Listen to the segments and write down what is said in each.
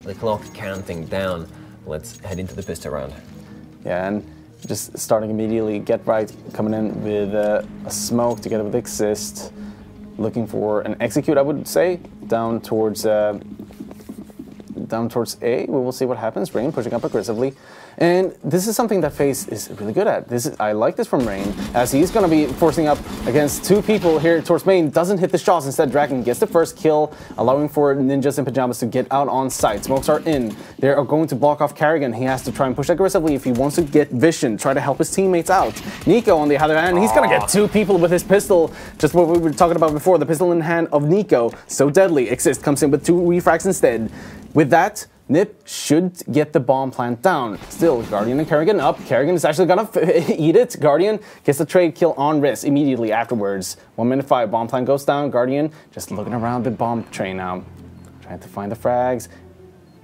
the clock counting down. Let's head into the pistol round. Yeah, and just starting immediately, Get Right coming in with a smoke together with Exist, looking for an execute, I would say, down towards A. We will see what happens. Rain pushing up aggressively. And this is something that FaZe is really good at. I like this from Rain, as he's going to be forcing up against two people here towards main. Doesn't hit the shots. Instead, Draken gets the first kill, allowing for Ninjas in Pajamas to get out on site. Smokes are in. They are going to block off Carrigan. He has to try and push aggressively if he wants to get vision, try to help his teammates out. Nico, on the other hand, he's going to get two people with his pistol. Just what we were talking about before, the pistol in the hand of Nico. So deadly. Exist comes in with two refrags instead. With that, NiP should get the bomb plant down. Still, Guardian and Carrigan up. Carrigan is actually gonna eat it. Guardian gets the trade kill on risk immediately afterwards. 1 minute 5, bomb plant goes down. Guardian just looking around the bomb tray now. Trying to find the frags.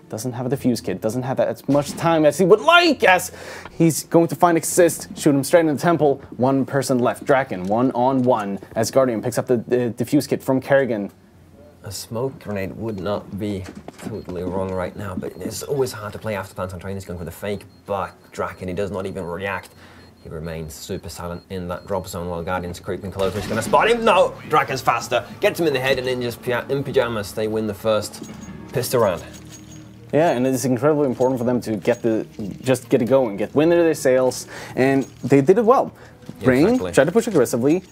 Doesn't have a defuse kit. Doesn't have that as much time as he would like, as he's going to find Exist. Shoot him straight in the temple. One person left. Draken, 1-on-1. As Guardian picks up the defuse kit from Carrigan. A smoke grenade would not be totally wrong right now, but it's always hard to play after plants on train. He's going for the fake, but Draken, he does not even react. He remains super silent in that drop zone while Guardian's creeping closer. He's going to spot him. No! Draken's faster. Gets him in the head, and Ninjas in Pajamas, they win the first pistol round. Yeah, and it's incredibly important for them to just get it going, get wind into their sails, and they did it well. Yeah, Rain exactly. tried to push aggressively,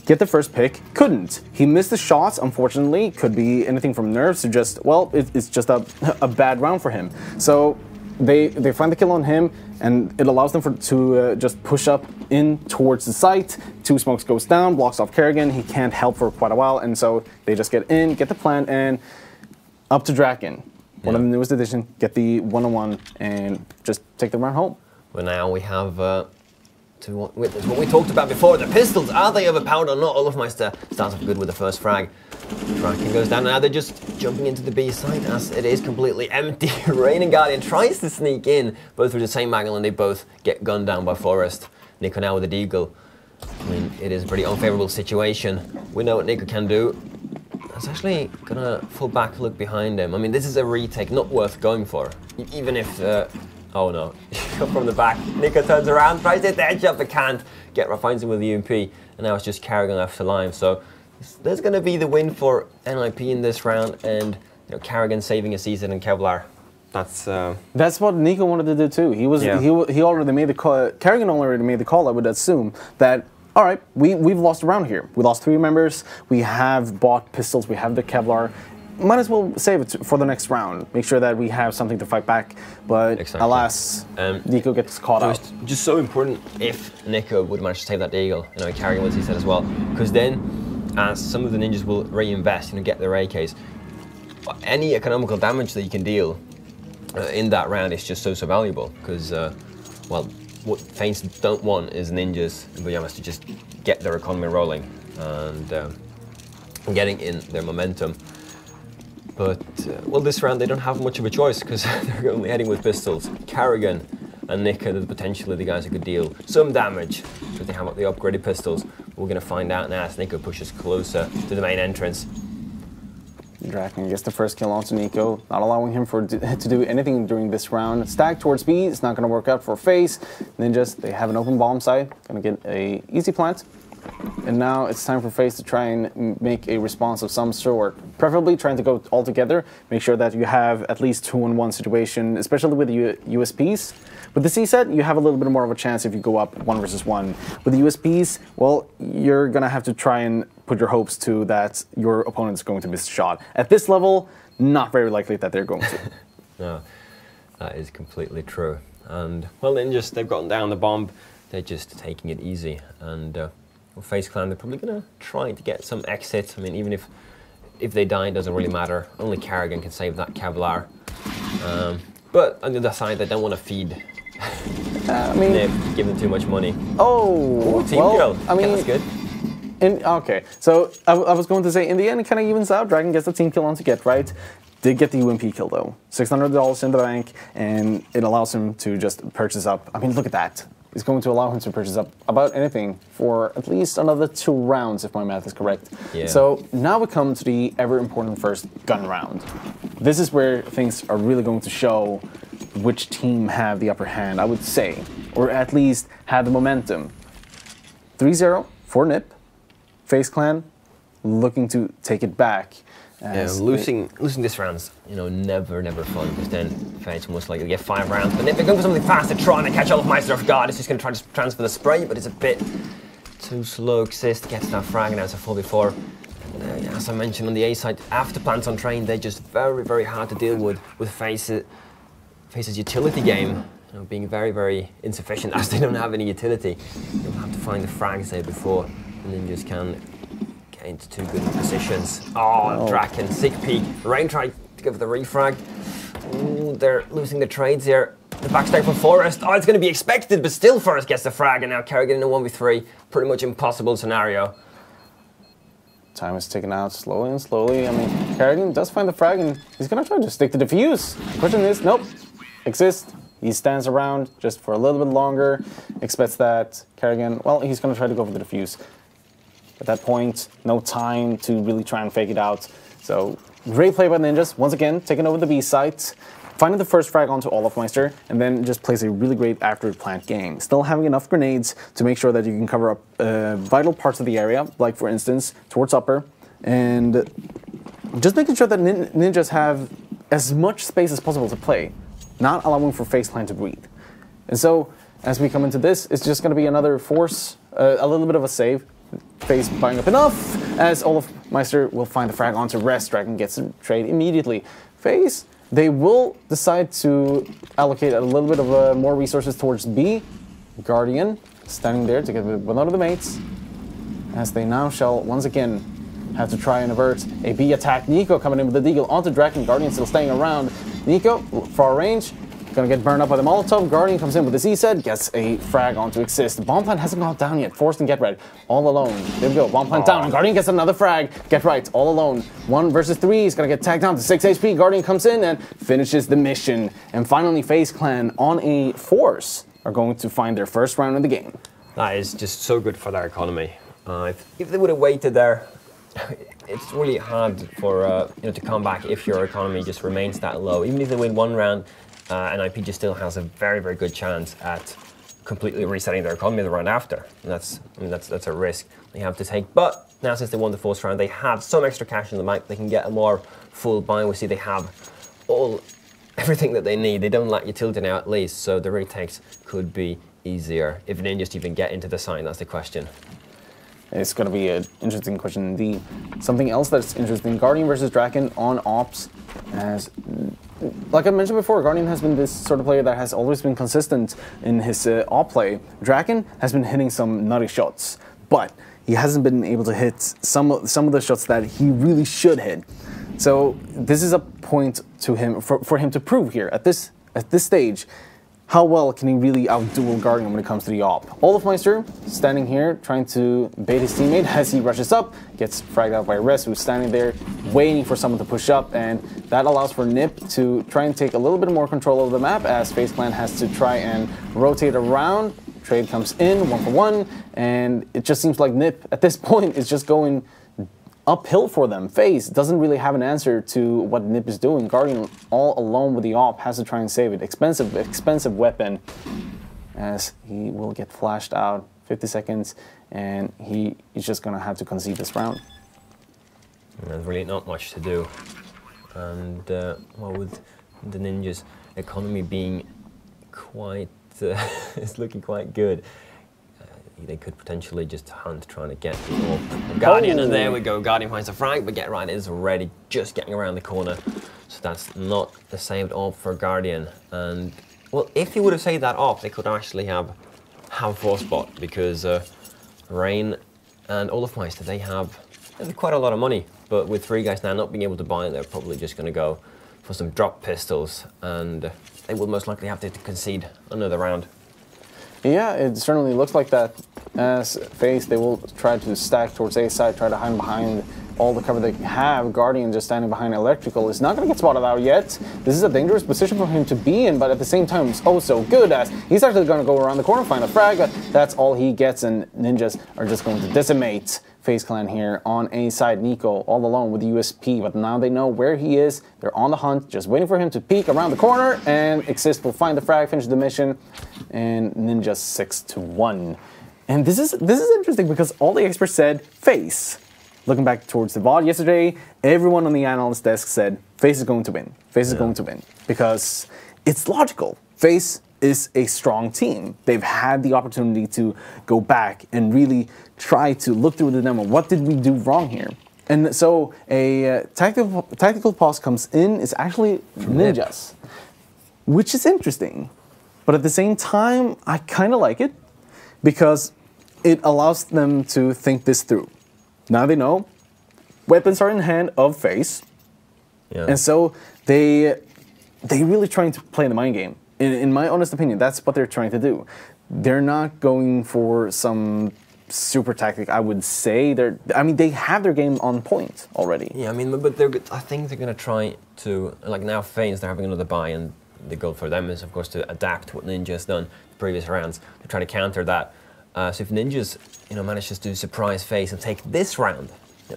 get the first pick, couldn't. He missed the shots, unfortunately. Could be anything from nerves to just, well, it's just a bad round for him. So they find the kill on him, and it allows them to just push up in towards the site. Two smokes goes down, blocks off Carrigan. He can't help for quite a while, and so they just get in, get the plant, and up to Draken. One of the newest addition, get the 1-on-1 and just take the round home. Well, now we have to witness what we talked about before. The pistols, are they overpowered or not? Olofmeister starts off good with the first frag. Draken goes down. Now they're just jumping into the B site as it is completely empty. Rain and Guardian tries to sneak in, both through the same angle, and they both get gunned down by Forest. Nico now with the deagle. I mean, it is a pretty unfavorable situation. We know what Nico can do. It's actually gonna fall back, look behind him. I mean, this is a retake, not worth going for. Even if, oh no, from the back. Nico turns around, tries to hit the headshot, but can't. Finds him with the UMP, and now it's just Carrigan left alive. So there's gonna be the win for NiP in this round, and you know, Carrigan saving a season in Kevlar. That's what Nico wanted to do too. He already made the call. Carrigan already made the call, I would assume, that all right, we've lost a round here. We lost 3 members. We have bought pistols. We have the Kevlar. Might as well save it for the next round. Make sure that we have something to fight back. But alas, Nico gets caught out. It's just so important if Nico would manage to save that deagle. You know, Carrigan, as he said as well, because then, as some of the ninjas will reinvest and get their AKs, any economical damage that you can deal in that round is just so valuable. Because, well, what FaZe don't want is ninjas in Pajamas to just get their economy rolling and getting in their momentum. But, well, this round they don't have much of a choice because they're only heading with pistols. Carrigan and Nico are potentially the guys who could deal some damage because they have the upgraded pistols. We're going to find out now as Nico pushes closer to the main entrance. Draken gets the first kill onto Nico, not allowing him to do anything during this round. Stack towards B, it's not going to work out for FaZe. Ninjas, they have an open bomb site, going to get a easy plant. And now it's time for FaZe to try and make a response of some sort. Preferably trying to go all together, make sure that you have at least 2-on-1 situation, especially with the USPs. With the C set, you have a little bit more of a chance if you go up 1 versus 1. With the USPs, well, you're going to have to try and put your hopes to that your opponent's going to miss a shot. At this level, not very likely that they're going to. No, that is completely true. And, well, Ninjas, they've gotten down the bomb. They're just taking it easy. And well, FaZe Clan, they're probably going to try to get some exits. I mean, even if they die, it doesn't really matter. Only Carrigan can save that Kevlar. But on the other side, they don't want to feed I mean, NiP, give them too much money. Oh, team kill. I mean, that's good. Okay, so I was going to say, in the end, it kind of evens out. Draken gets the team kill on to Get Right. Did get the UMP kill, though. $600 in the bank, and it allows him to just purchase up. I mean, look at that. It's going to allow him to purchase up about anything for at least another 2 rounds, if my math is correct. Yeah. So now we come to the ever-important first gun round. this is where things are really going to show which team have the upper hand, I would say, or at least have the momentum. 3-0 for NiP. FaZe Clan looking to take it back. Yeah, losing this round's never fun, because then FaZe will most likely get 5 rounds. But NiP are going for something fast, they're trying to catch Olofmeister off guard. It's just going to try to transfer the spray, but it's a bit too slow. Xist gets that frag, and it's a 4v4. As I mentioned on the A side, after plants on train, they're just very hard to deal with FaZe's utility game, being very insufficient, as they don't have any utility. You'll have to find the frags there before, and then just can get into 2 good positions. Oh, Draken, sick peek. Rain tried to go for the refrag. Ooh, they're losing the trades here. The backstab from Forest. Oh, it's going to be expected, but still Forest gets the frag, and now Kerrigan in a 1v3. Pretty much impossible scenario. Time is ticking out slowly and slowly. I mean, Kerrigan does find the frag, and he's going to try to stick to defuse. The question is, nope. Xist. He stands around just for a little bit longer. Expects that Kerrigan, well, he's going to try to go for the defuse. At that point, no time to really try and fake it out. So, great play by Ninjas. Once again, taking over the B site. Finding the first frag onto Olofmeister, and then just plays a really great after plant game. Still having enough grenades to make sure that you can cover up vital parts of the area, like for instance, towards upper, and just making sure that Ninjas have as much space as possible to play, not allowing for FaZe Clan to breathe. And so, as we come into this, it's just going to be another force, a little bit of a save. FaZe buying up enough, as Olofmeister will find the frag onto Rest. Dragon gets the trade immediately. FaZe, they will decide to allocate a little bit of more resources towards B. Guardian standing there together with one of the mates, as they now shall once again have to try and avert a B attack. Nico coming in with the deagle onto Draken. Guardian still staying around. Nico, far range, gonna get burned up by the Molotov. Guardian comes in with the Z-Set, gets a frag onto Xist. Bomb plant hasn't gone down yet. Forced and Get Red, all alone. There we go, bomb plant down, and Guardian gets another frag. Get Right, all alone. 1 versus 3, he's gonna get tagged down to 6 HP. Guardian comes in and finishes the mission. And finally, FaZe Clan on a force are going to find their first round of the game. That is just so good for their economy. If they would have waited there, it's really hard for to come back if your economy just remains that low. Even if they win 1 round, NiP just still has a very good chance at completely resetting their economy the round after. And that's a risk they have to take. But now, since they won the first round, they have some extra cash in the bank. They can get a more full buy. We see they have everything that they need. They don't lack utility now, at least. So the retakes could be easier. If they just even get into the sign, that's the question. It's going to be an interesting question indeed. Something else that's interesting, Guardian versus Draken on Ops. As, like I mentioned before, Guardian has been this sort of player that has always been consistent in his Op play. Draken has been hitting some nutty shots, but he hasn't been able to hit some of the shots that he really should hit. So this is a point to him for him to prove here at this stage. How well can he really outduel Guardian when it comes to the op? Olofmeister standing here trying to bait his teammate as he rushes up, gets fragged out by Rest, who's standing there waiting for someone to push up, and that allows for NiP to try and take a little bit more control of the map as FaZe Clan has to try and rotate around. Trade comes in 1-for-1, and it just seems like NiP at this point is just going uphill for them. FaZe doesn't really have an answer to what NiP is doing. Guardian all alone with the op has to try and save it. Expensive weapon, as he will get flashed out 50 seconds, and he is just gonna have to concede this round. There's really not much to do, and well, with the Ninjas' economy being quite, it's looking quite good. They could potentially just hunt trying to get Guardian, and there we go. Guardian finds a frag, but Get Right is already just getting around the corner. So that's not a saved op for Guardian. And, well, if he would have saved that op, they could actually have 4 spot, because Rain and Olofmeister, they have quite a lot of money. But with 3 guys now not being able to buy it, they're probably just going to go for some drop pistols, and they will most likely have to concede another round. Yeah, it certainly looks like that. As FaZe, they will try to stack towards A side, try to hide behind all the cover they have. Guardian just standing behind Electrical is not going to get spotted out yet. This is a dangerous position for him to be in, but at the same time, it's oh so good, as he's actually going to go around the corner, find a frag. That's all he gets, and Ninjas are just going to decimate FaZe Clan here on A side. Nico all alone with the USP, but now they know where he is. They're on the hunt, just waiting for him to peek around the corner, and Exist will find the frag, finish the mission, and Ninja 6-1. And this is interesting because all the experts said FaZe. Looking back towards the VOD yesterday, everyone on the analyst desk said FaZe is going to win. FaZe is going to win because it's logical. FaZe is a strong team. They've had the opportunity to go back and really try to look through the demo. What did we do wrong here? And so a tactical pause comes in. It's actually Ninjas, which is interesting. But at the same time, I kind of like it because it allows them to think this through. Now they know weapons are in the hand of FaZe, and so they really trying to play the mind game. In my honest opinion, that's what they're trying to do. They're not going for some super tactic, I would say. They have their game on point already. Yeah, I mean, but I think they're going to try to, like now FaZe, they're having another buy, and the goal for them is, of course, to adapt what Ninja's done the previous rounds. They're trying to counter that. So if Ninjas, manages to surprise FaZe and take this round,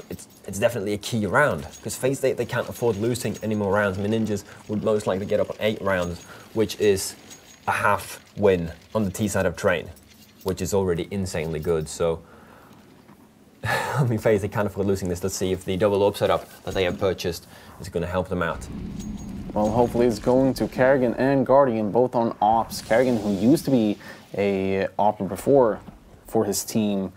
it's definitely a key round because FaZe they can't afford losing any more rounds. I mean, Ninjas would most likely get up on 8 rounds, which is a half win on the T side of Train, which is already insanely good. So, I mean, FaZe they can't afford losing this. Let's see if the double orb setup that they have purchased is going to help them out. Well, hopefully it's going to Carrigan and Guardian, both on ops. Carrigan, who used to be a opper before for his team,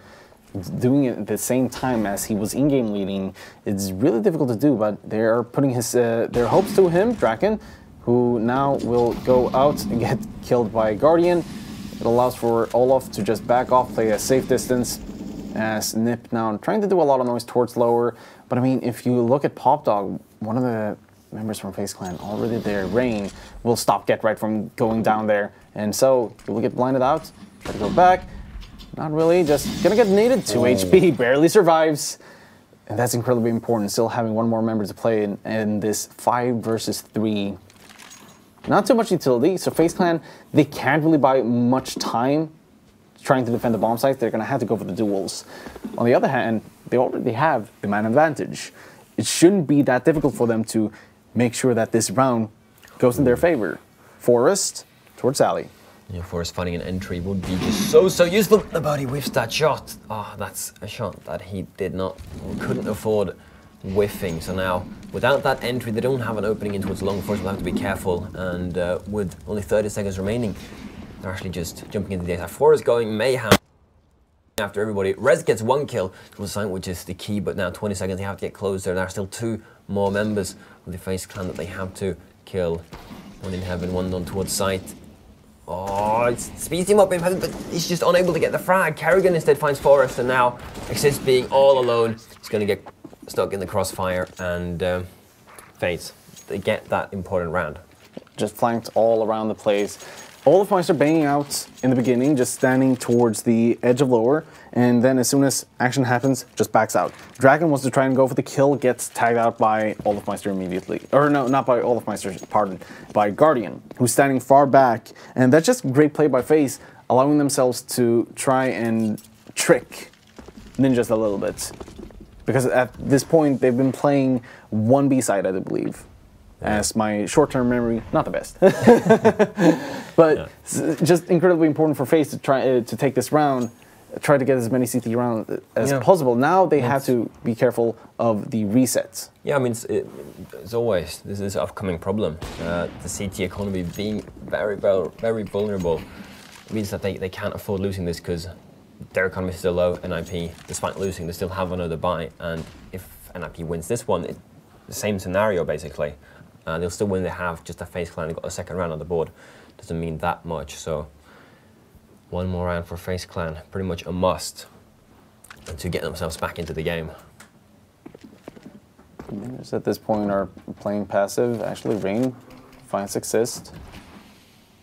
doing it at the same time as he was in-game leading, it's really difficult to do, but they are putting their hopes to him, Draken, who now will go out and get killed by Guardian. It allows for Olaf to just back off, play a safe distance, as NiP now trying to do a lot of noise towards lower. But I mean, if you look at Popdog, one of the members from FaZe Clan already there, Rain, will stop Get Right from going down there. And so he will get blinded out, try to go back. Not really, just gonna get naded. 2 HP, barely survives. And that's incredibly important, still having one more member to play in this 5 versus 3. Not too much utility, so FaZe Clan, they can't really buy much time trying to defend the bomb sites. They're gonna have to go for the duels. On the other hand, they already have the man advantage. It shouldn't be that difficult for them to make sure that this round goes in their favor. Forest towards Alley. Yeah, Forest finding an entry would be just so useful. But he whiffs that shot. Oh, that's a shot that he couldn't afford whiffing. So now, without that entry, they don't have an opening in towards long. Forest will have to be careful. And with only 30 seconds remaining, they're actually just jumping into the attack. Forest going mayhem after everybody. Rez gets 1 kill towards the site, which is the key. But now 20 seconds, they have to get closer. There are still 2 more members of the FaZe Clan that they have to kill. One in heaven, one on towards site. Oh, it speeds him up in heaven, but he's just unable to get the frag. Carrigan instead finds Forest, and now Exist being all alone. He's going to get stuck in the crossfire, and FaZe, they get that important round. Just flanked all around the place. Olafmeister banging out in the beginning, just standing towards the edge of lower, and then as soon as action happens, just backs out. Dragon wants to try and go for the kill, gets tagged out by Olafmeister immediately. Or no, not by Olafmeister, pardon, by Guardian, who's standing far back. And that's just great play by FaZe, allowing themselves to try and trick Ninjas a little bit. Because at this point, they've been playing 1 B side, I believe. As my short-term memory, not the best. But just incredibly important for FaZe to try to take this round, try to get as many CT rounds as possible. Now they have to be careful of the resets. Yeah, I mean, it's always, this is an upcoming problem. The CT economy being very vulnerable means that they can't afford losing this because their economy is still low. NiP, despite losing, they still have another buy. And if NiP wins this one, it's the same scenario basically. They'll still win. They have just a FaZe Clan. They've got a 2nd round on the board. Doesn't mean that much. So 1 more round for FaZe Clan, pretty much a must to get themselves back into the game. Ninjas at this point are playing passive. Actually, Rain finds Exist.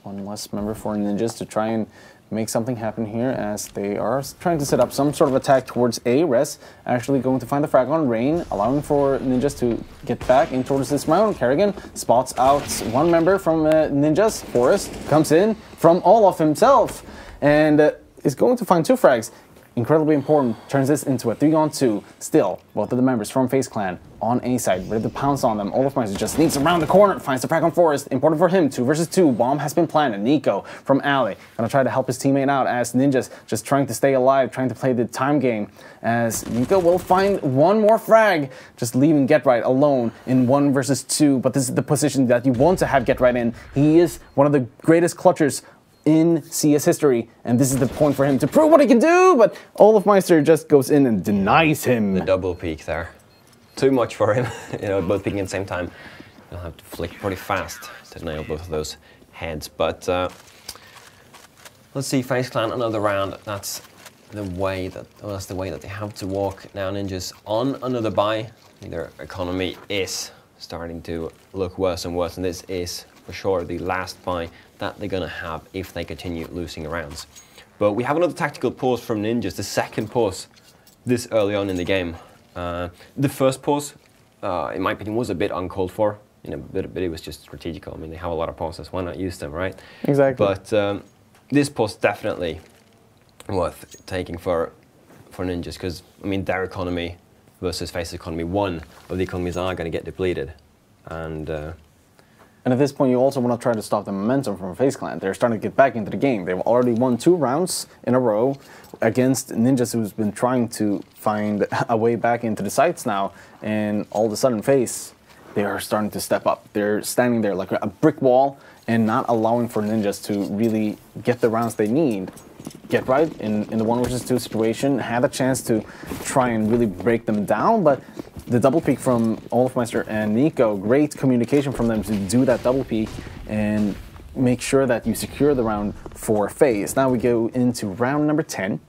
1 less member for Ninjas to try and make something happen here as they are trying to set up some sort of attack towards A. Res actually going to find the frag on Rain, allowing for Ninjas to get back in towards this round. Carrigan spots out 1 member from Ninjas. Forest comes in from Olaf himself and is going to find 2 frags. incredibly important, turns this into a 3-on-2. Still, both of the members from FaZe Clan on A side, ready to pounce on them. olofmeister just sneaks around the corner, finds the frag on Forest. Important for him, 2 versus 2. Bomb has been planted. Nico from Alley gonna try to help his teammate out as Ninja's just trying to stay alive, trying to play the time game. As Nico will find one more frag, just leaving GetRight alone in 1 versus 2. But this is the position that you want to have GetRight in. He is one of the greatest clutchers in CS history, and this is the point for him to prove what he can do, but olofmeister just goes in and denies him. The double peek there. Too much for him, both peeking at the same time. He'll have to flick pretty fast to nail both of those heads, but let's see, FaZe Clan another round. That's the way that they have to walk now. Ninjas on another buy. Their economy is starting to look worse and worse, and this is for sure the last buy that they're going to have if they continue losing rounds. But we have another tactical pause from Ninjas, the second pause this early on in the game. The first pause, in my opinion, was a bit uncalled for, but it was just strategical. I mean, they have a lot of pauses, why not use them, right? Exactly. But this pause definitely worth taking for Ninjas, because, I mean, their economy versus FaZe's economy, one of the economies are going to get depleted. And at this point, you also want to try to stop the momentum from FaZe Clan. They're starting to get back into the game. They've already won 2 rounds in a row against Ninjas, who's been trying to find a way back into the sites now. And all of a sudden, FaZe, they are starting to step up. They're standing there like a brick wall and not allowing for Ninjas to really get the rounds they need. GetRight in the 1 versus 2 situation had a chance to try and really break them down, but the double peek from olofmeister and Nico, great communication from them to do that double peek and make sure that you secure the round for FaZe. Now we go into round number 10,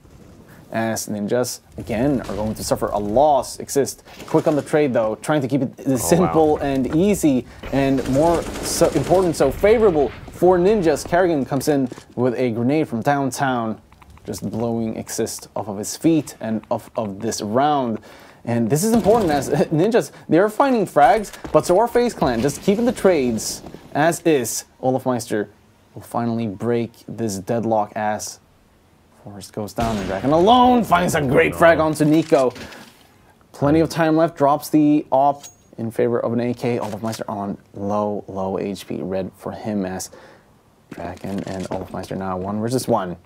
as Ninjas again are going to suffer a loss. Exist quick on the trade though, trying to keep it simple and easy, and more so important, so favorable for Ninjas. Carrigan comes in with a grenade from downtown, just blowing Exist off of his feet and off of this round. And this is important as Ninjas, they're finding frags, but so are FaZe Clan, just keeping the trades as is. olofmeister will finally break this deadlock as Forest goes down and Draken alone finds a great frag onto Nico. Plenty of time left, drops the op in favor of an AK. olofmeister on low HP, red for him as Draken and olofmeister now 1 versus 1.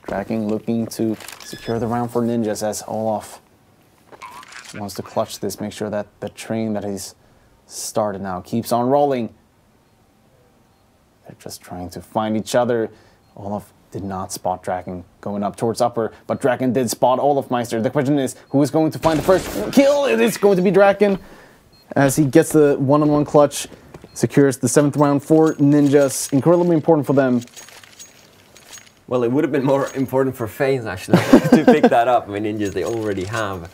Draken looking to secure the round for Ninjas as Olof wants to clutch this, make sure that the train that he's started now keeps on rolling. They're just trying to find each other. Olof did not spot Draken going up towards upper, but Draken did spot olofmeister. The question is, who is going to find the first kill? It is going to be Draken as he gets the one-on-one clutch, secures the 7th round for Ninjas. Incredibly important for them. Well, it would have been more important for FaZe actually to pick that up. I mean, Ninjas, they already have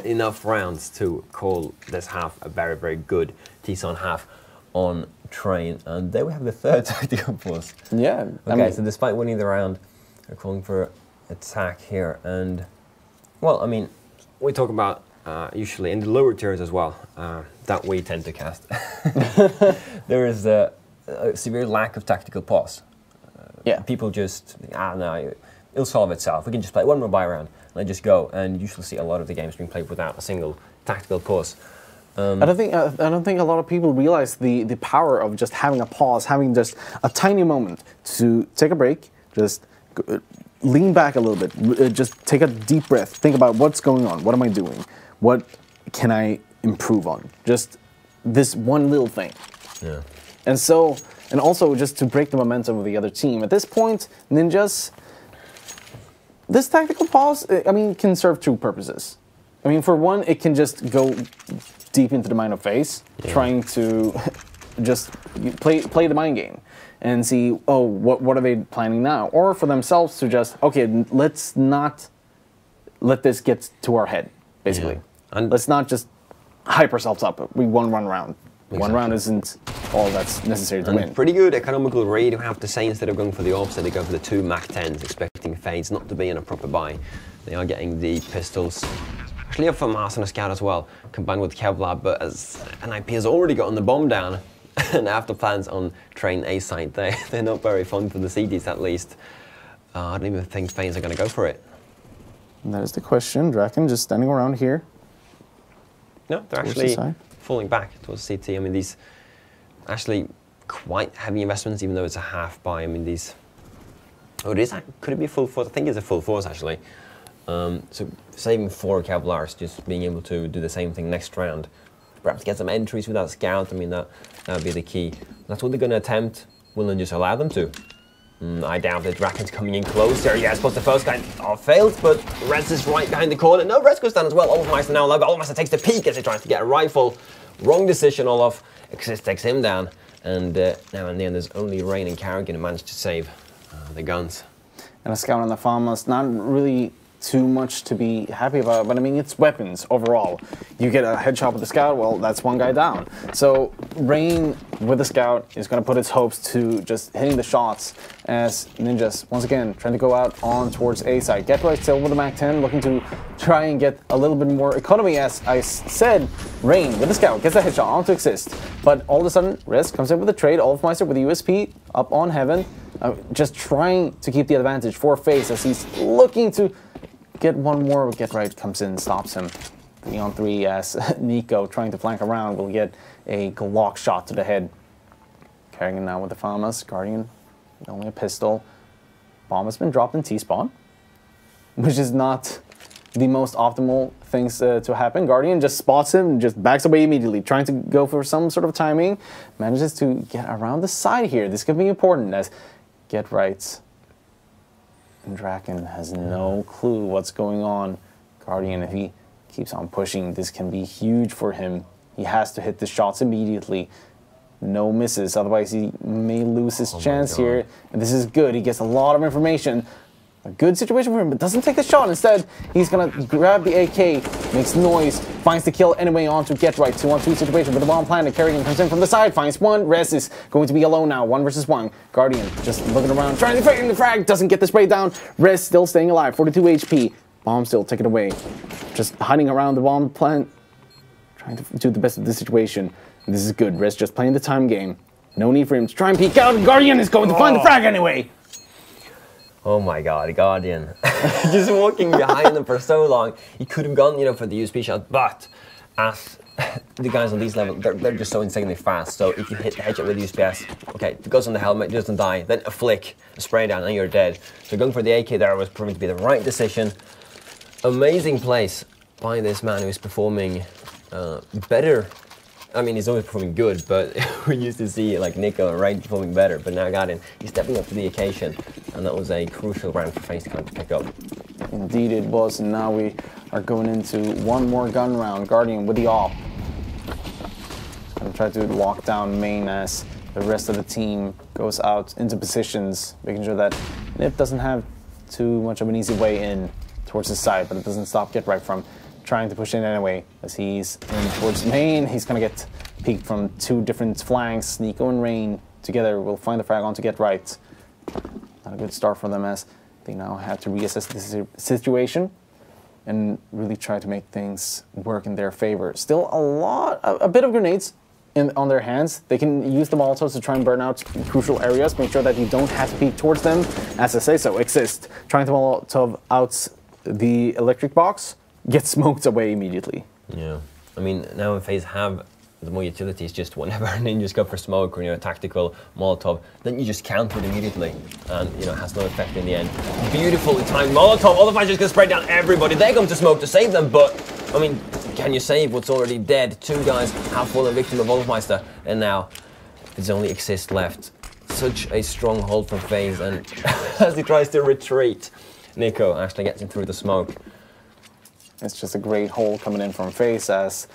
enough rounds to call this half a very, very good T-Zone half on train. And there we have the 3rd tactical pause. Yeah. Okay, so despite winning the round, they're calling for attack here. And, well, I mean, we talk about usually in the lower tiers as well, that we tend to cast. There is a severe lack of tactical pause. Yeah. People just, no, it'll solve itself. We can just play one more buy round and just go. And you usually see a lot of the games being played without a single tactical pause. I don't think a lot of people realize the power of just having a pause, having just a tiny moment to take a break, just lean back a little bit, just take a deep breath, think about what's going on, what am I doing, what can I improve on, just this one little thing. Yeah. And also just to break the momentum of the other team. At this point, Ninjas, this tactical pause, I mean, can serve 2 purposes. I mean, for one, it can just go deep into the mind of FaZe, trying to just play the mind game and see, oh, what are they planning now? Or for themselves to just, okay, let's not let this get to our head, basically. Yeah. And let's not just hype ourselves up. We won 1 round. Exactly. 1 round isn't all that's necessary to win. Pretty good economical read, you have to say, instead of going for the opposite, they go for the 2 Mac 10s, expecting FaZe not to be in a proper buy. They are getting the pistols, actually up for Mars and a Scout as well, combined with Kevlar, but as NiP has already gotten the bomb down, and after plans on train A side, they're not very fun for the CDs at least. I don't even think FaZe are going to go for it. And that is the question. Draken just standing around here. No, they're actually falling back towards CT. I mean, these actually quite heavy investments, even though it's a half buy. I mean, these... Oh, it is. Could it be a full force? I think it's a full force, actually. So saving 4 Kevlars, just being able to do the same thing next round. Perhaps get some entries without scout. I mean, that would be the key. That's what they're going to attempt. Will they just allow them to? I doubt that. Draken's coming in closer. Yeah, I suppose the first guy failed, but Rez is right behind the corner. No, Rez goes down as well. Olofmeister now alive. Olofmeister takes the peek as he tries to get a rifle. Wrong decision, Olof. Exist takes him down. And now in the end, there's only Rain and Carrigan who managed to save the guns. And a scout on the farmers, not really too much to be happy about, but I mean, it's weapons overall. You get a headshot with the scout, well, that's one guy down. So Rain with the scout is going to put its hopes to just hitting the shots as Ninjas, once again, trying to go out on towards A side. Get right still with the MAC-10, looking to try and get a little bit more economy. As I said, Rain with the scout gets a headshot onto Exist, but all of a sudden, Risk comes in with a trade. Olofmeister with the USP up on Heaven, just trying to keep the advantage for FaZe as he's looking to get one more. Get right comes in, stops him. 3-on-3 as Nico, trying to flank around, will get a Glock shot to the head. Carrying now with the Farmers. Guardian with only a pistol. Bomb has been dropped in T-spawn, which is not the most optimal things to happen. Guardian just spots him and just backs away immediately, trying to go for some sort of timing. Manages to get around the side here. This could be important as Get Right. And Draken has no clue what's going on. Guardian, if he keeps on pushing, this can be huge for him. He has to hit the shots immediately. No misses, otherwise he may lose his chance here. And this is good. He gets a lot of information. A good situation for him, but doesn't take the shot. Instead, he's gonna grab the AK, makes noise, finds the kill anyway onto Get Right. 2-on-2 situation with the bomb planted. Carrigan comes in from the side, finds one. Rez is going to be alone now, 1 versus 1. Guardian just looking around, trying to frame the frag, doesn't get the spray down. Rez still staying alive, 42 HP. Bomb still, take it away. Just hiding around the bomb plant, trying to do the best of the situation. And this is good. Rez just playing the time game. No need for him to try and peek out. Guardian is going to find the frag anyway. Oh my god, Guardian. Just walking behind them for so long. He could have gone, you know, for the USP shot, but as the guys on these levels, they're just so insanely fast. So if you hit the headshot with the USPS, okay, it goes on the helmet, doesn't die, then a flick, a spray down, and you're dead. So going for the AK there was proving to be the right decision. Amazing place by this man who is performing better. I mean, he's always performing good, but we used to see like Nico and Rain performing better, but now Guardian, he's stepping up to the occasion, and that was a crucial round for FaZe to pick up. Indeed it was, and now we are going into one more gun round. Guardian with the AWP. Gonna try to lock down main as the rest of the team goes out into positions, making sure that NiP doesn't have too much of an easy way in towards his side, but it doesn't stop Get Right from trying to push in anyway, as he's in towards main. He's gonna get peeked from 2 different flanks. Nico and Rain together will find the frag on to Get Right. Not a good start for them as they now have to reassess the situation and really try to make things work in their favor. Still a bit of grenades on their hands. They can use the Molotovs to try and burn out crucial areas, make sure that you don't have to peek towards them. As I say so, Exist, trying to Molotov out the electric box, gets smoked away immediately. Yeah, I mean, now in FaZe have the more utilities, just whenever ninjas go for smoke or, you know, tactical Molotov, then you just counter it immediately, and, you know, it has no effect in the end. Beautifully timed Molotov, all the fighters just gonna spray down everybody. They come to smoke to save them, but, I mean, can you save what's already dead? 2 guys have fallen victim of Olofmeister, and now there's only Exist left. Such a strong hold from FaZe, and as he tries to retreat, Nico actually gets him through the smoke. It's just a great hold coming in from FaZe as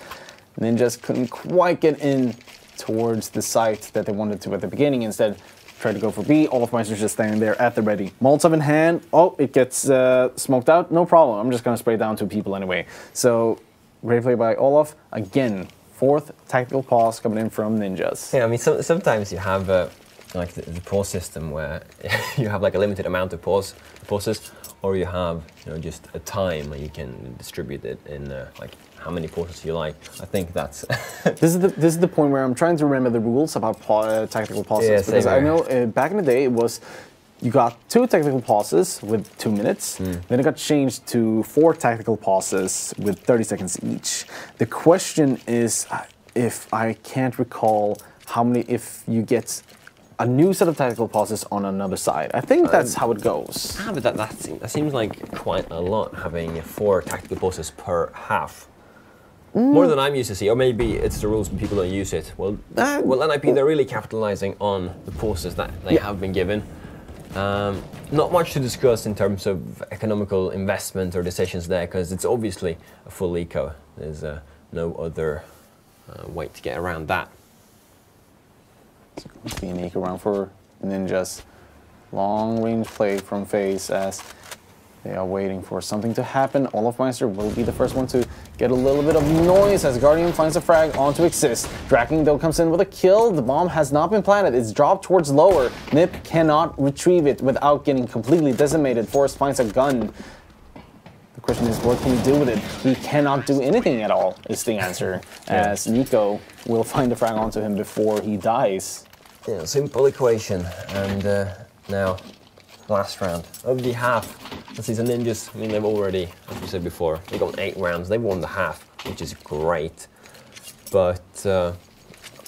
Ninjas couldn't quite get in towards the site that they wanted to at the beginning. Instead, tried to go for B. Olofmeister's just standing there at the ready. Molotov in hand. Oh, it gets smoked out. No problem. I'm just going to spray down 2 people anyway. So, great play by Olof. Again, 4th tactical pause coming in from Ninjas. Yeah, I mean, sometimes you have like the pause system where you have like a limited amount of pauses, or you have, you know, just a time where you can distribute it in like how many pauses you like. I think that's this is the point where I'm trying to remember the rules about tactical pauses, because I know back in the day it was you got 2 tactical pauses with 2 minutes. Then it got changed to 4 tactical pauses with 30 seconds each. The question is, if I can't recall how many, if you get a new set of tactical pauses on another side. I think that's how it goes. But that seems like quite a lot, having 4 tactical pauses per half. More than I'm used to see, or maybe it's the rules and people don't use it. Well, NiP, they're really capitalizing on the pauses that they have been given. Not much to discuss in terms of economical investment or decisions there, because it's obviously a full eco. There's no other way to get around that. It's the unique around for Ninjas. Long range play from FaZe as they are waiting for something to happen. olofmeister will be the first one to get a little bit of noise as Guardian finds a frag onto Exist. Draken though comes in with a kill. The bomb has not been planted. It's dropped towards lower. NiP cannot retrieve it without getting completely decimated. Forrest finds a gun. The question is, what can he do with it? He cannot do anything at all, is the answer, as Nico will find a frag onto him before he dies. Yeah, simple equation. And now, last round. Of the half, let's see, the Ninjas, I mean, they've already, as we said before, they got 8 rounds. They've won the half, which is great. But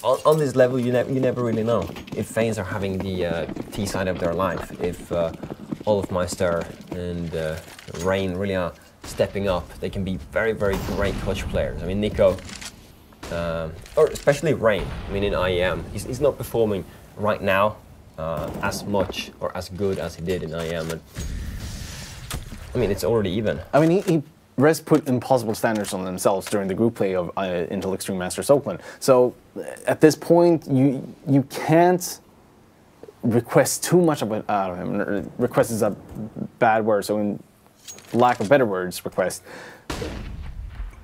on this level, you never really know. If FaZe are having the T side of their life, if olofmeister and Rain really are stepping up, they can be very, very great clutch players. I mean, Nico, or especially Rain, I mean, in IEM, he's not performing right now as much or as good as he did in IEM. And, I mean, it's already even. I mean, Res put impossible standards on themselves during the group play of Intel Extreme Masters Oakland. So at this point, you can't request too much of it out of him. Request is a bad word, so in lack of better words, request.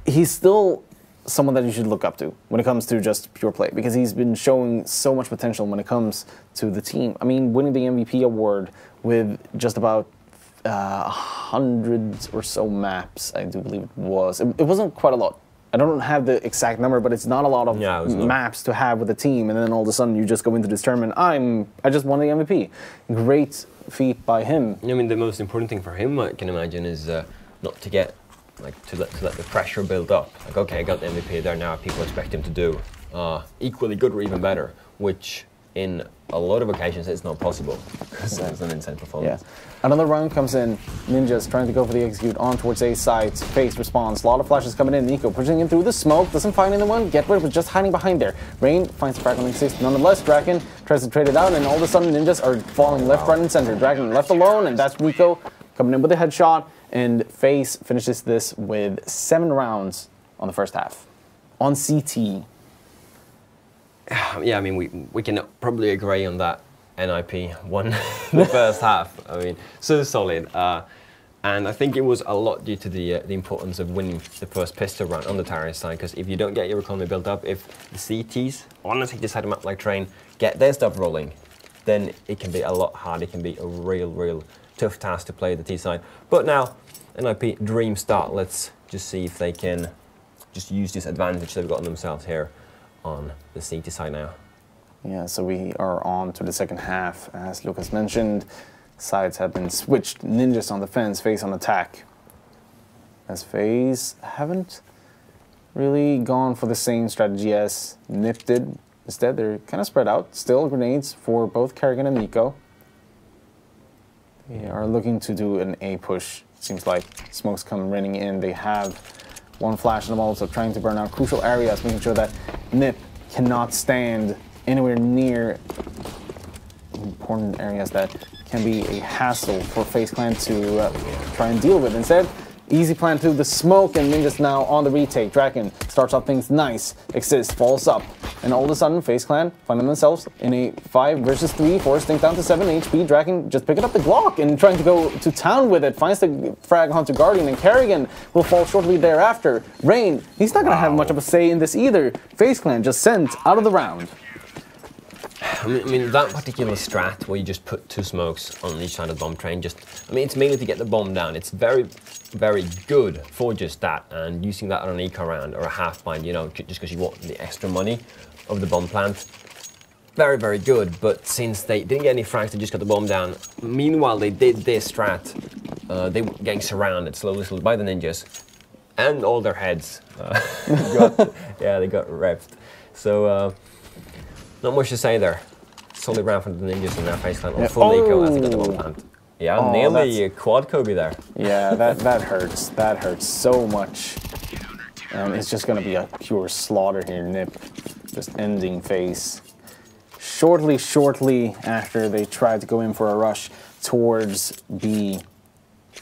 He's still someone that you should look up to when it comes to just pure play, because he's been showing so much potential when it comes to the team. I mean, winning the MVP award with just about 100 or so maps, I do believe it was. It wasn't quite a lot. I don't have the exact number, but it's not a lot of maps to have with a team, and then all of a sudden you just go into this tournament, I just won the MVP. Great feat by him. I mean, the most important thing for him, I can imagine, is not to get, like, to let the pressure build up. Like, okay, I got the MVP there, now people expect him to do equally good or even better, which in a lot of occasions it's not possible, because it's an insane performance. Yeah. Another round comes in. Ninjas trying to go for the execute on towards A side. FaZe responds. A lot of flashes coming in. Nico pushing him through the smoke. Doesn't find anyone. Get-Rid was just hiding behind there. Rain finds the frag on Exist. Nonetheless, Draken tries to trade it out, and all of a sudden Ninjas are falling left, right, and center. Draken left alone, and that's Nico coming in with a headshot. And FaZe finishes this with 7 rounds on the first half. On CT. Yeah, I mean, we can probably agree on that. NiP won the first half. I mean, so solid. And I think it was a lot due to the importance of winning the first pistol round on the terrorist side, because if you don't get your economy built up, if the CTs, honestly, decide a map like Train, get their stuff rolling, then it can be a lot harder. It can be a real tough task to play the T side. But now, NiP, dream start. Let's just see if they can just use this advantage they've gotten themselves here on the CT side now. Yeah, so we are on to the second half. As Lucas mentioned, sides have been switched. Ninjas on defense, FaZe on attack. As FaZe haven't really gone for the same strategy as NiP did. Instead, they're kind of spread out. Still grenades for both Kerrigan and Nico. They are looking to do an A push. Seems like smokes come raining in. They have one flash in the wall, so trying to burn out crucial areas, making sure that NiP cannot stand anywhere near important areas that can be a hassle for FaZe Clan to try and deal with. Instead, easy plan to the smoke, and Ninjas now on the retake. Draken starts off things nice. Exist falls up, and all of a sudden, FaZe Clan find themselves in a 5 versus 3. Forrest think down to 7 HP. Draken just picking up the Glock and trying to go to town with it. Finds the frag onto Guardian, and Kerrigan will fall shortly thereafter. Rain, he's not going to have much of a say in this either. FaZe Clan just sent out of the round. I mean, that particular strat where you just put 2 smokes on each side of the bomb train, I mean, it's mainly to get the bomb down. It's very good for just that, and using that on an eco round or a half bind, you know, just because you want the extra money of the bomb plant. very, very good, but since they didn't get any frags, they just got the bomb down. Meanwhile, they did this strat. They were getting surrounded slowly by the ninjas, and all their heads. They got repped. So, not much to say there. Solid round from the ninjas in their FaZe clan on full eco as they got the bomb plant. Yeah, nearly a quad Kobe there. Yeah, that hurts. That hurts so much. It's just going to be a pure slaughter here, NiP. Just ending FaZe. Shortly after they tried to go in for a rush towards B.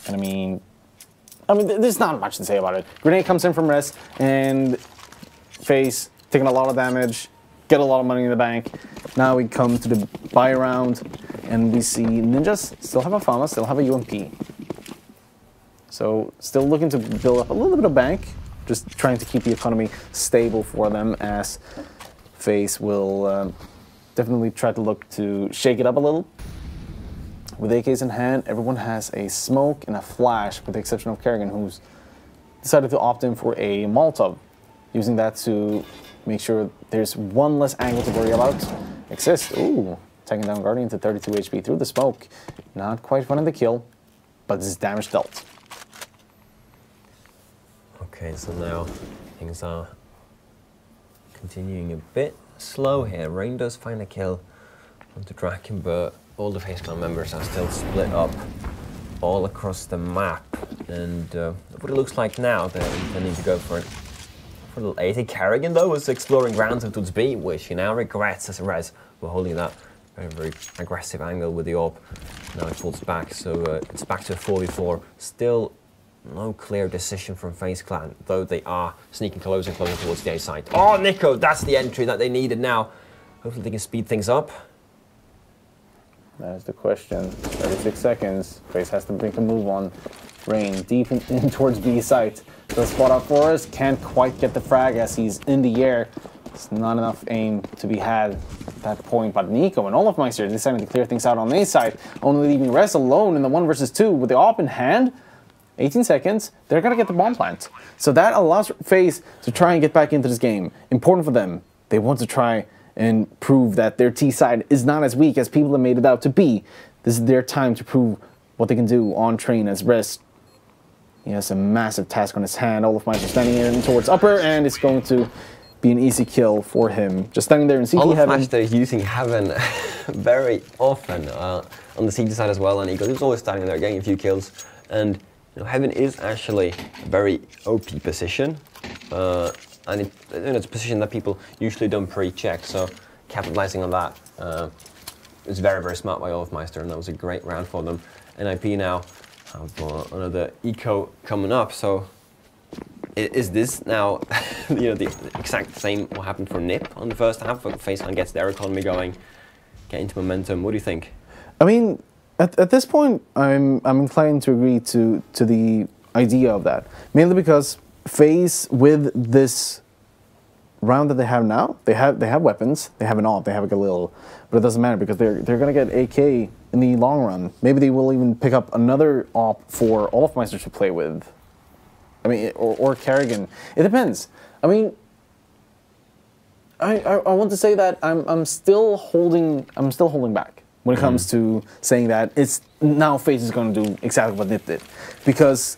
And I mean, there's not much to say about it. Grenade comes in from Res, and FaZe taking a lot of damage, get a lot of money in the bank. Now we come to the buy round, and we see Ninjas still have a Fama, still have a UMP. So still looking to build up a little bit of bank, just trying to keep the economy stable for them, as FaZe will definitely try to look to shake it up a little. With AKs in hand, everyone has a smoke and a flash, with the exception of Kerrigan, who's decided to opt in for a Molotov, using that to make sure there's one less angle to worry about. Exist. Ooh, taking down Guardian to 32 HP through the smoke. Not quite finding the kill, but this is damage dealt. Okay, so now things are continuing a bit slow here. Rain does find a kill onto Draken, but all the FaZe clan members are still split up all across the map. And what it looks like now, they're intending to go for a little 80. Kerrigan, though, was exploring grounds towards B, which he now regrets as a res. We're holding that very, very aggressive angle with the AWP. Now it falls back, so it's back to a 4v4. Still no clear decision from FaZe clan, though they are sneaking closer and closer towards the A site. Oh, Nico, that's the entry that they needed now. Hopefully they can speed things up. That is the question. 36 seconds. FaZe has to make a move on. Rain deep in towards B site. The spot out for us. Can't quite get the frag as he's in the air. It's not enough aim to be had at that point. But Nico and Olofmeister deciding to clear things out on A side, only leaving Res alone in the 1 versus 2 with the AWP in hand. 18 seconds. They're gonna get the bomb plant. So that allows FaZe to try and get back into this game. Important for them. They want to try and prove that their T side is not as weak as people have made it out to be. This is their time to prove what they can do on train as Res. He has a massive task on his hand. Olofmeister standing in towards upper, and it's going to be an easy kill for him. Just standing there in CT heaven. Olofmeister is using heaven very often on the CT side as well, and he was always standing there getting a few kills. And you know, heaven is actually a very OP position. And it's a position that people usually don't pre-check, so capitalizing on that is very, very smart by Olofmeister, and that was a great round for them. NiP now have another eco coming up, so is this now the exact same what happened for NiP on the first half? FaZe clan gets their economy going, get into momentum. What do you think? I mean, at this point, I'm inclined to agree to the idea of that, mainly because FaZe, with this round that they have now, they have weapons, they have an AWP, they have a Galil, but it doesn't matter because they're gonna get AK in the long run. Maybe they will even pick up another AWP for Olofmeister to play with. I mean, or Kerrigan. It depends. I mean, I want to say that I'm still holding back when it comes to saying that it's now FaZe is going to do exactly what NiP did, because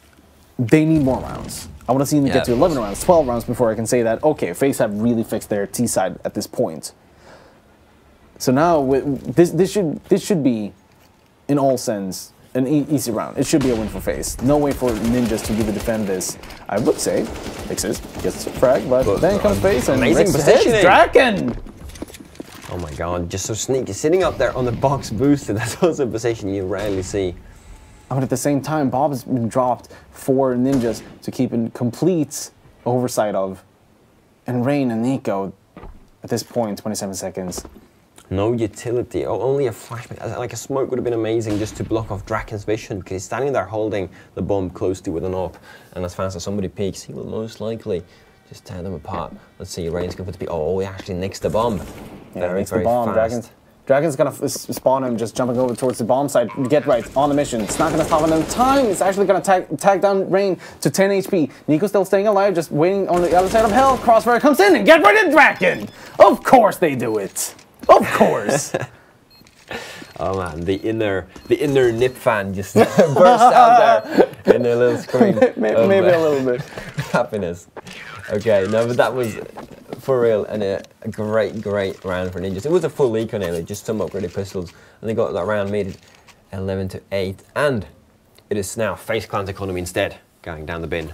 they need more rounds. I want to see them get to 11 rounds, 12 rounds before I can say that, okay, FaZe have really fixed their T side at this point. So now, this should be, in all sense, an easy round. It should be a win for FaZe. No way for Ninjas to really defend this. I would say, Exist gets a frag, but then comes FaZe and amazing positioning. Draken! Oh my god, just so sneaky. Sitting up there on the box boosted, that's also a position you rarely see. But at the same time, Bob has been dropped for Ninjas to keep in complete oversight of. And Rain and Nico, at this point, 27 seconds. No utility, only a flashback. Like a smoke would have been amazing just to block off Draken's vision, because he's standing there holding the bomb closely with an AWP. And as fast as somebody peeks, he will most likely just tear them apart. Let's see, Rain's going to be, oh, he actually nicks the bomb. Yeah, very, very fast. Dragon's gonna spawn him, just jumping over towards the bomb site. Get right, on the mission. It's not gonna stop another time. It's actually gonna tag down Rain to 10 HP. Nico still staying alive, just waiting on the other side of hell. Crossfire comes in and get right in Dragon! Of course they do it! Of course. Oh man, the inner NiP fan just burst out there in a little scream. Maybe a little bit. Happiness. Okay, no, but that was for real and a great round for Ninjas. It was a full eco nearly, just some upgraded pistols, and they got that round made it 11-8, and it is now FaZe Clan's economy instead, going down the bin.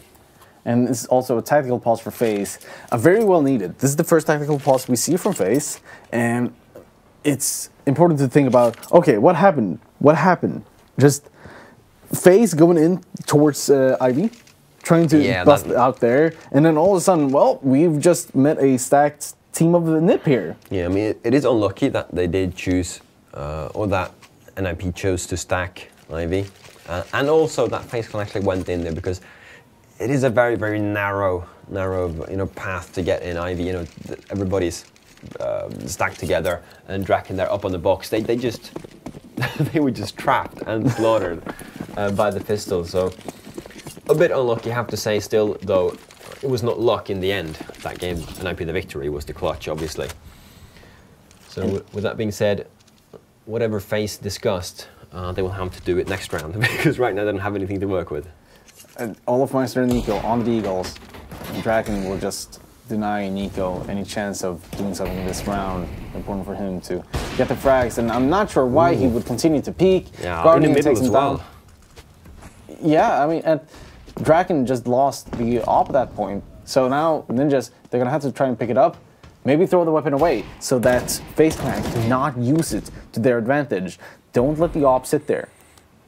And this is also a tactical pause for FaZe, a very well needed. This is the first tactical pause we see from FaZe, and it's important to think about, okay, what happened? What happened? Just FaZe going in towards Ivy, trying to bust out there, and then all of a sudden, well, we've just met a stacked team of the NiP here. Yeah, I mean, it is unlucky that they did choose, or that NiP chose to stack Ivy, and also that FaZe Clan actually went in there because it is a very narrow path to get in Ivy. You know, everybody's stacked together, and Draken there up on the box. They just they were just trapped and slaughtered by the pistols. So a bit unlucky, I have to say. Still, though, it was not luck in the end. That game, NiP the victory was the clutch, obviously. So with that being said, whatever FaZe discussed, they will have to do it next round because right now they don't have anything to work with. And Olofmeister and Nico on the Eagles. And Draken will just deny Nico any chance of doing something this round. Important for him to get the frags, and I'm not sure why he would continue to peek. Yeah, Guardian in the middle takes him as well. down. Yeah, I mean, and Draken just lost the op at that point. So now Ninjas, they're gonna have to try and pick it up. Maybe throw the weapon away so that FaZe Clan cannot use it to their advantage. Don't let the op sit there.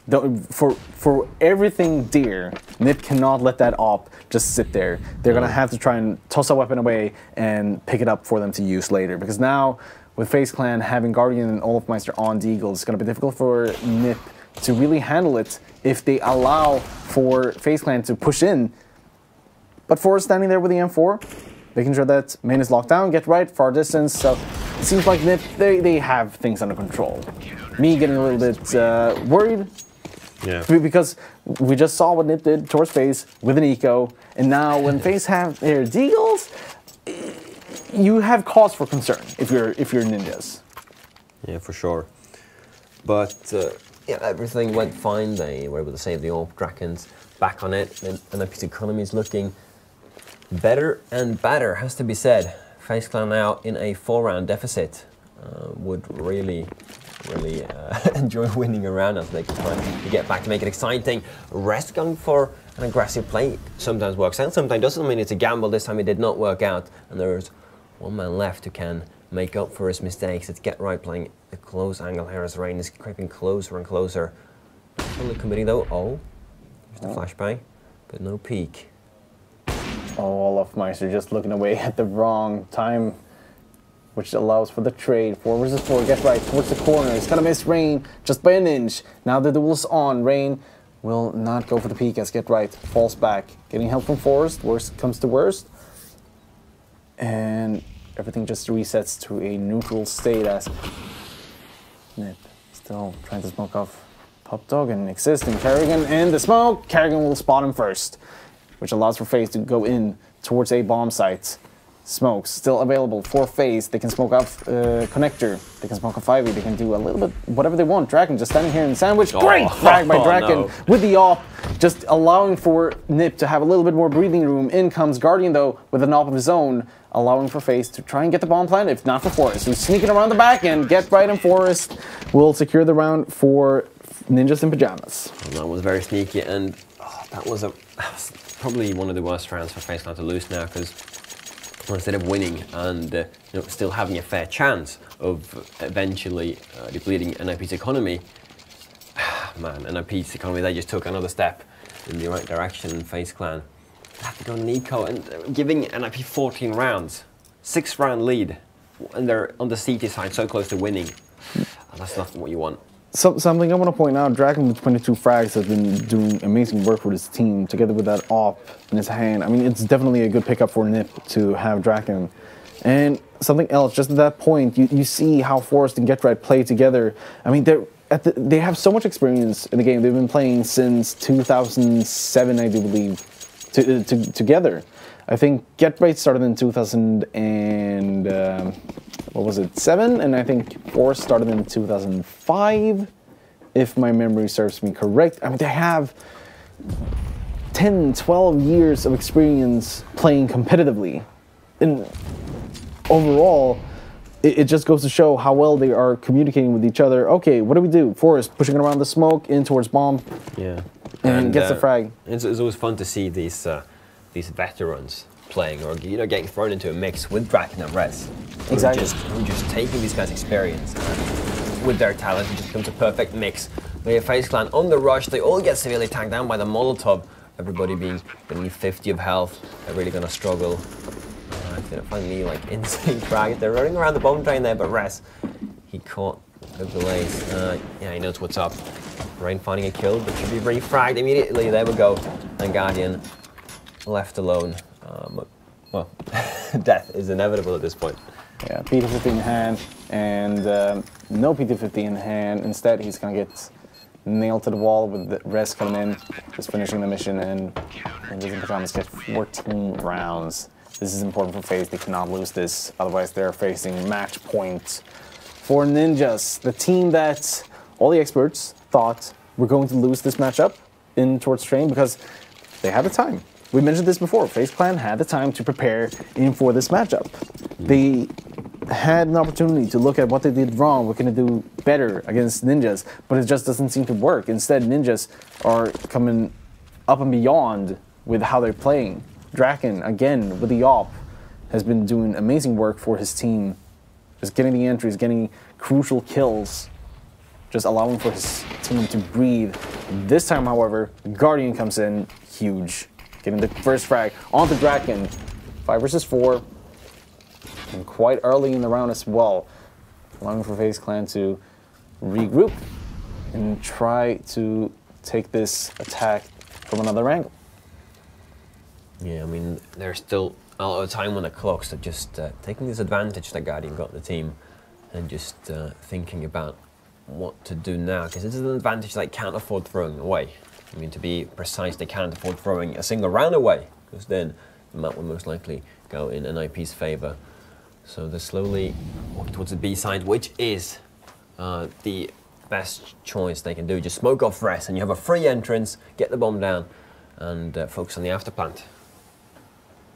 For everything dear, NiP cannot let that op just sit there. They're gonna have to try and toss a weapon away and pick it up for them to use later. Because now, with FaZe Clan having Guardian and Olofmeister on Deagle, it's gonna be difficult for NiP to really handle it if they allow for FaZe Clan to push in. But Forrest standing there with the M4, making sure that main is locked down, get right, far distance. So it seems like NiP, they have things under control. Me getting a little bit worried. Yeah. Because we just saw what NiP did towards FaZe with an eco, and now when FaZe have their deagles, you have cause for concern if you're Ninjas. Yeah, for sure. But yeah, everything went fine. They were able to save the AWP. Draken's back on it, and NiP's economy is looking better and better, has to be said. FaZe Clan now in a 4-round deficit. Would really enjoy winning around as they can try to get back to make it exciting. Rest going for an aggressive play sometimes works out, sometimes doesn't. I mean, it's a gamble. This time it did not work out, and there's one man left who can make up for his mistakes. It's Get Right playing a close angle here as Rain is creeping closer and closer. Only committing though. Oh, there's the flashbang, but no peek. Oh, Olofmeister just looking away at the wrong time, which allows for the trade. 4 versus 4, Get Right towards the corner. It's gonna miss Rain just by an inch. Now the duel's on. Rain will not go for the peek as Get Right falls back. Getting help from Forrest, worst comes to worst. And everything just resets to a neutral state as NiP still trying to smoke off Pop Dog and Exist and Kerrigan in the smoke. Kerrigan will spot him first, which allows for FaZe to go in towards a bomb site. Smokes still available for FaZe. They can smoke off Connector. They can smoke off Ivy. They can do a little bit whatever they want. Draken just standing here in the sandwich. Great frag by Draken with the AWP, just allowing for NiP to have a little bit more breathing room. In comes Guardian though with an AWP of his own, allowing for FaZe to try and get the bomb planted. If not for Forrest, who's sneaking around the back end. Get Right and Forrest will secure the round for Ninjas in Pajamas. That was very sneaky, and that was probably one of the worst rounds for FaZe Clan to lose now, because instead of winning and still having a fair chance of eventually depleting NiP's economy, man, NiP's economy, they just took another step in the right direction. FaZe Clan have to go Nico, and giving NiP 14 rounds, 6-round lead, and they're on the CT side so close to winning. That's not what you want. Something I want to point out, Draken with 22 frags has been doing amazing work with his team, together with that AWP in his hand. I mean, it's definitely a good pickup for NiP to have Draken. And something else, just at that point, you see how Forrest and Get Right play together. I mean, they have so much experience in the game. They've been playing since 2007, I do believe, together. I think Get Right started in 2000 and what was it, 7? And I think Force started in 2005, if my memory serves me correct. I mean, they have 10, 12 years of experience playing competitively. And overall, it just goes to show how well they are communicating with each other. Okay, what do? Forrest pushing around the smoke in towards bomb. Yeah. And gets the frag. It's always fun to see these veterans playing, or getting thrown into a mix with Draken and Rez. Exactly. Who just taking these guys' experience and with their talent, it just becomes a perfect mix. We have FaZe Clan on the rush. They all get severely tagged down by the Molotov. Everybody being beneath 50 of health. They're really gonna struggle. They don't find me like insane frag. They're running around the bomb train there, but Rez, he caught the delays. Yeah, he knows what's up. Rain finding a kill, but should be refragged immediately. There we go. And Guardian left alone. Well, death is inevitable at this point. Yeah, PT-50 in hand, and no PT-50 in hand. Instead, he's gonna get nailed to the wall with the Rez coming in, just finishing the mission, and Ninjas and Pajamas get 14 rounds. This is important for FaZe. They cannot lose this, otherwise they're facing match point for Ninjas, the team that all the experts thought were going to lose this matchup in towards train because they had the time. We mentioned this before. FaZe Clan had the time to prepare in for this matchup. They had an opportunity to look at what they did wrong, what can they do better against Ninjas, but it just doesn't seem to work. Instead, Ninjas are coming up and beyond with how they're playing. Draken, again, with the AWP, has been doing amazing work for his team. Just getting the entries, getting crucial kills, just allowing for his team to breathe. This time, however, Guardian comes in huge, getting the first frag onto Draken. 5 versus 4, and quite early in the round as well, allowing for FaZe Clan to regroup and try to take this attack from another angle. Yeah, I mean, there's still a lot of time on the clock, so just taking this advantage that Guardian got the team and just thinking about what to do now, because this is an advantage they can't afford throwing away. I mean, to be precise, they can't afford throwing a single round away, because then the map will most likely go in NiP's favor. So they're slowly walking towards the B side, which is the best choice they can do. Just smoke off Rez, and you have a free entrance, get the bomb down, and focus on the afterplant.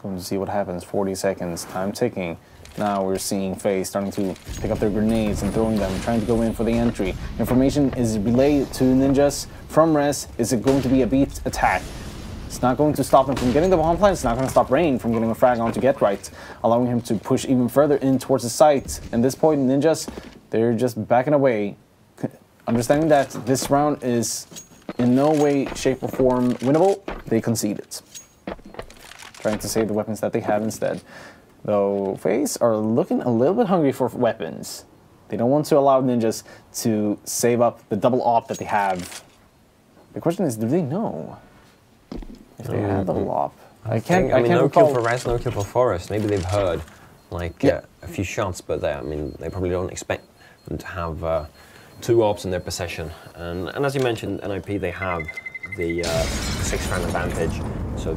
Going to see what happens. 40 seconds, time ticking. Now we're seeing FaZe starting to pick up their grenades and throwing them, trying to go in for the entry. Information is relayed to Ninjas from Rez. Is it going to be a beat attack? It's not going to stop him from getting the bomb plant. It's not going to stop Rain from getting a frag on to Get Right, allowing him to push even further in towards the site. At this point, Ninjas, they're just backing away, understanding that this round is in no way, shape, or form winnable. They concede it, trying to save the weapons that they have instead. Though FaZe are looking a little bit hungry for weapons. They don't want to allow Ninjas to save up the double AWP that they have. The question is, do they know if they have double AWP? I can't no recall. kill for Rez, no kill for Forest. Maybe they've heard like a few shots, but I mean, they probably don't expect them to have 2 AWPs in their possession. And as you mentioned, NiP, they have the 6-round advantage, so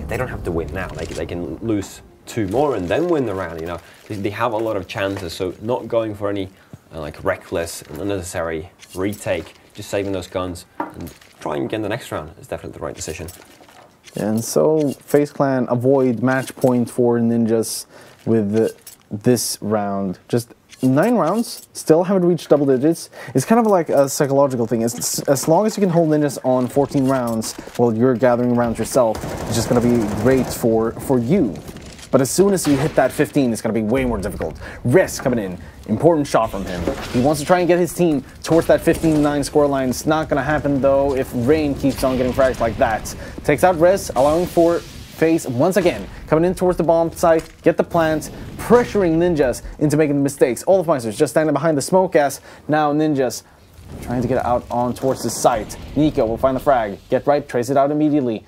they don't have to win now. They can lose 2 more and then win the round. You know, they have a lot of chances. So not going for any like reckless and unnecessary retake, just saving those guns and trying again the next round is definitely the right decision. And so FaZe Clan avoid match point for Ninjas with this round. Just 9 rounds, still haven't reached double digits. It's kind of like a psychological thing. As long as you can hold Ninjas on 14 rounds while you're gathering rounds yourself, it's just going to be great for you. But as soon as you hit that 15, it's going to be way more difficult. Rez coming in. Important shot from him. He wants to try and get his team towards that 15-9 scoreline. It's not going to happen, though, if Rain keeps on getting frags like that. Takes out Rez, allowing for FaZe once again. Coming in towards the bomb site, get the plant, pressuring Ninjas into making mistakes. All the Fighters just standing behind the smoke gas. Now Ninjas trying to get out on towards the site. Nico will find the frag. Get Right, trace it out immediately.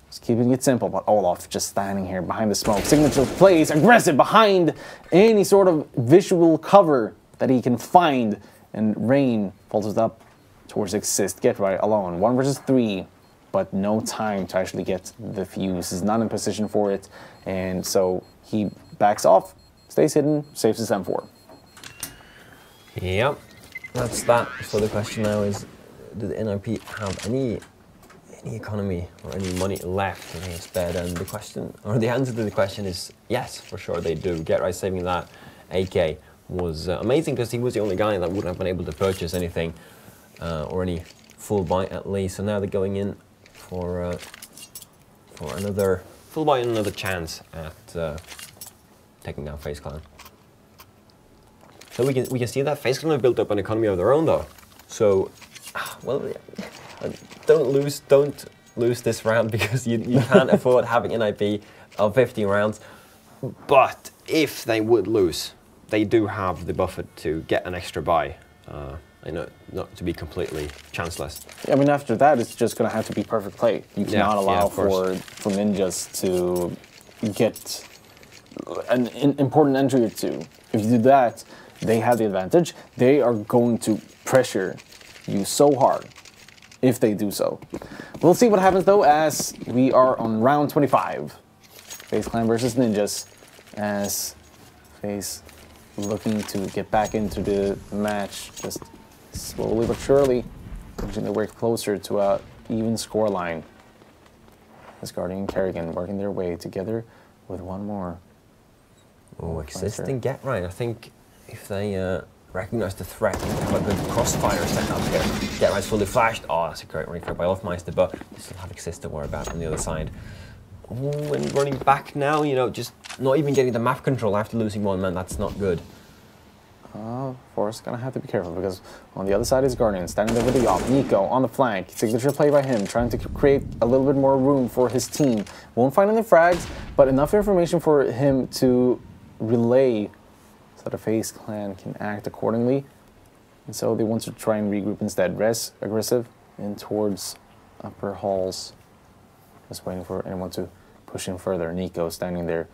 Just keeping it simple, but Olaf just standing here behind the smoke. Signature plays aggressive behind any sort of visual cover that he can find. And Rain folds it up towards Exist. Get Right alone. 1 versus 3. but no time to actually get the fuse. He's not in position for it, and so he backs off, stays hidden, saves his M4. Yep, that's that. So the question now is, do the NiP have any economy or any money left in his bed? And the question, or the answer to the question is yes, for sure they do. Get Right saving that AK was amazing because he was the only guy that wouldn't have been able to purchase anything or any full buy at least. So now they're going in for another full buy and another chance at taking down FaZe Clan. So we can see that FaZe Clan have built up an economy of their own though. So, well, don't lose this round because you can't afford having an NiP of 15 rounds. But if they would lose, they do have the buffer to get an extra buy. You know, not to be completely chanceless. Yeah, I mean, after that, it's just going to have to be perfect play. You cannot allow for ninjas to get an important entry or two. If you do that, they have the advantage. They are going to pressure you so hard if they do so. We'll see what happens, though, as we are on round 25. FaZe Clan versus Ninjas, as FaZe looking to get back into the match, just slowly but surely, pushing their way closer to a even score line. As Guardian and Kerrigan working their way together with one more. Oh, existing Get Right. I think if they recognize the threat, they have a good crossfire set up here. Get Right's fully flashed. Oh, that's a great refill by Offmeister, but they still have Exist to worry about on the other side. Ooh, and running back now, you know, just not even getting the map control after losing one man, that's not good. Forrest's gonna have to be careful because on the other side is Guardian, standing there with the op. NiKo on the flank, signature play by him, trying to create a little bit more room for his team. Won't find any frags, but enough information for him to relay so that the FaZe Clan can act accordingly. And so they want to try and regroup instead. Res, aggressive, in towards upper halls. Just waiting for anyone to push in further. NiKo standing there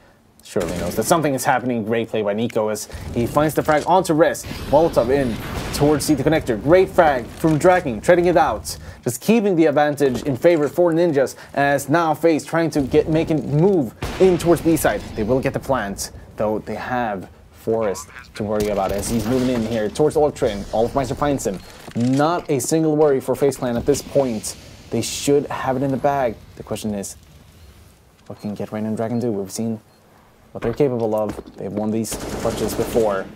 surely knows that something is happening. Great play by NiKo as he finds the frag onto Res. Molotov in towards C the connector. Great frag from Draken, treading it out. Just keeping the advantage in favor for Ninjas as now FaZe trying to make a move in towards B side. They will get the plant, though they have Forrest to worry about as he's moving in here towards Ultrin. Olofmeister finds him. Not a single worry for FaZe Clan at this point. They should have it in the bag. The question is, what can Get Right and Dragon do? We've seen what they're capable of. They've won these clutches before.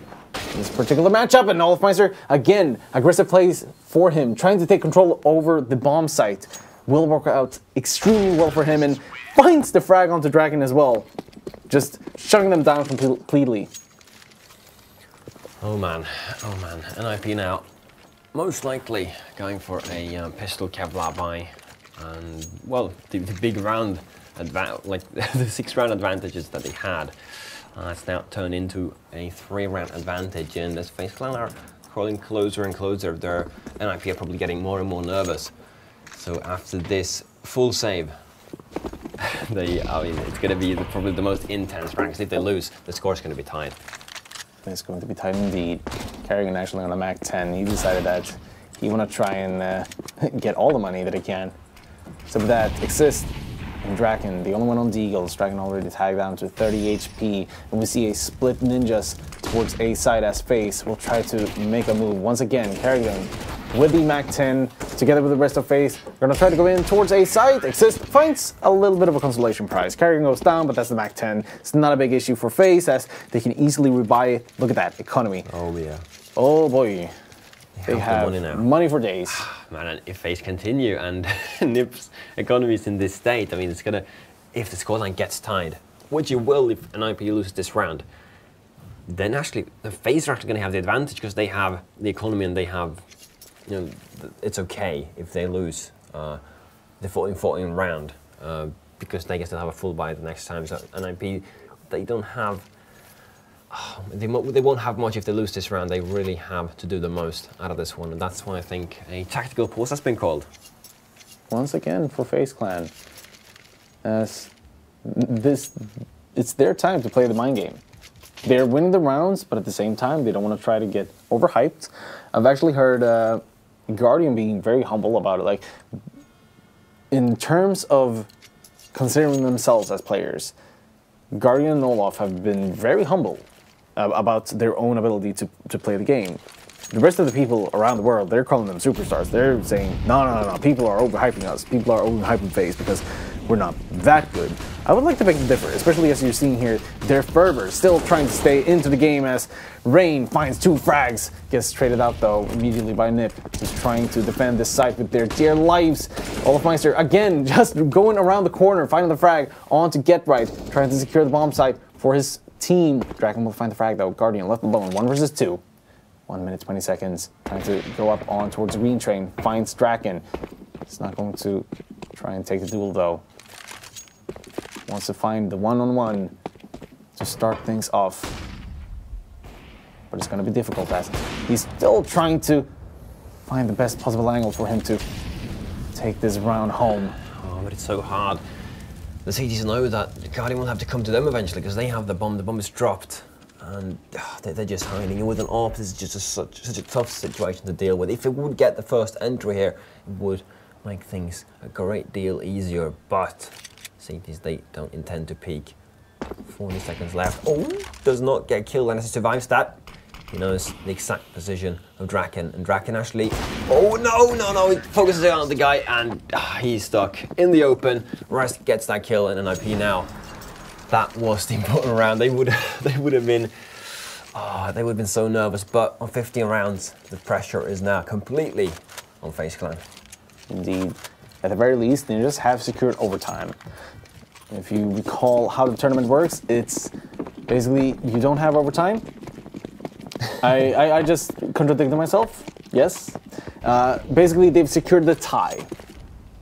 This particular matchup, and Olofmeister, again, aggressive plays for him, trying to take control over the bomb site. Will work out extremely well for him and finds the frag onto Dragon as well. Just shutting them down completely. Oh man, NiP now most likely going for a pistol Kevlar buy, and well, the big round, like the 6-round advantages that they had, it's now turned into a 3-round advantage, and as FaZe Clan are crawling closer and closer, their NiP are probably getting more and more nervous. So after this full save, I mean, it's going to be probably the most intense round, because if they lose, the score's going to be tied. It's going to be tight indeed. Kerrigan actually on a Mac 10. He decided that he want to try and get all the money that he can. So with that, Exist and Draken, the only one on Deagles. Draken already tagged down to 30 HP. And we see a split Ninjas towards A side as FaZe will try to make a move. Once again, Kerrigan with the Mac 10, together with the rest of FaZe, they're going to try to go in towards A side. Exist finds a little bit of a consolation prize. Kerrigan goes down, but that's the Mac 10. It's not a big issue for FaZe as they can easily rebuy it. Look at that, economy. Oh yeah. Oh boy. They have money for days. Man, and if FaZe continue and NiP's economy is in this state, I mean, it's gonna, if the scoreline gets tied, which it will if NiP loses this round, then actually the FaZe are actually gonna have the advantage because they have the economy and they have, you know, it's okay if they lose the 14-14 round because they get to have a full buy the next time. So NiP, they don't have. They won't have much if they lose this round. They really have to do the most out of this one, and that's why I think a tactical pause has been called. Once again for FaZe Clan, as it's their time to play the mind game. They're winning the rounds, but at the same time, they don't want to try to get overhyped. I've actually heard Guardian being very humble about it. Like, in terms of considering themselves as players, Guardian and Olaf have been very humble about their own ability to play the game. The rest of the people around the world, they're calling them superstars. They're saying, no, people are overhyping us. People are overhyping FaZe because we're not that good. I would like to make it differ, especially as you're seeing here, their fervor still trying to stay into the game as Rain finds 2 frags, gets traded out though immediately by NiP, just trying to defend this site with their dear lives. Olafmeister again just going around the corner, finding the frag onto Get Right, trying to secure the bomb site for his team. Draken will find the frag though, Guardian left alone, 1 versus 2. 1 minute, 20 seconds, trying to go up on towards Green Train, finds Draken. He's not going to try and take the duel though. Wants to find the one-on-one to start things off. But it's going to be difficult as he's still trying to find the best possible angle for him to take this round home. Oh, but it's so hard. The CTs know that the Guardian will have to come to them eventually because they have the bomb is dropped. And they're just hiding. And with an AWP, this is just such a tough situation to deal with. If it would get the first entry here, it would make things a great deal easier. But CTs, they don't intend to peek. 40 seconds left. Oh, does not get killed, and as he survives that, he knows the exact position of Draken. And Draken actually, oh no, he focuses on the guy, and he's stuck in the open. Rest gets that kill and an NiP now. That was the important round. They would have been so nervous. But on 15 rounds, the pressure is now completely on FaZe Clan. Indeed. At the very least, Ninjas have secured overtime. If you recall how the tournament works, it's basically you don't have overtime. I just contradicted myself. Yes. Basically, they've secured the tie.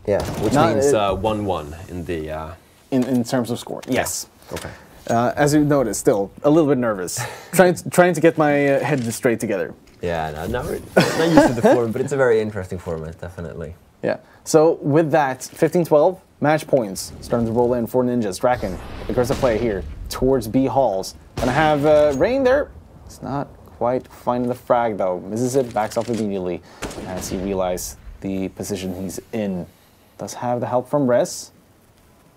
Yeah, which means 1-1 in the in terms of score. Yes. Okay. As you noticed, still a little bit nervous, trying to get my head straight together. Yeah, no, not used to the format, but it's a very interesting format, definitely. Yeah. So with that, 15-12 match points starting to roll in for Ninjas. Draken, aggressive play here towards B halls. Gonna have Rain there. It's not quite finding the frag though. Misses it, backs off immediately as he realizes the position he's in. Does have the help from Res.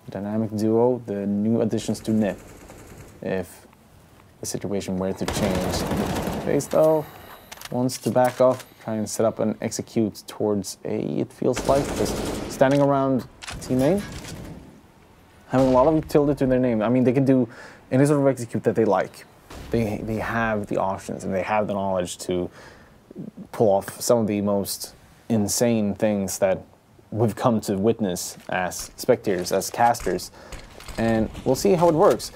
Dynamic duo, the new additions to NiP. If the situation were to change. FaZe though wants to back off, try and set up and execute towards A, it feels like, just standing around team A, having a lot of utility to their name. I mean, they can do any sort of execute that they like. They have the options and they have the knowledge to pull off some of the most insane things that we've come to witness as spectators, as casters, and we'll see how it works.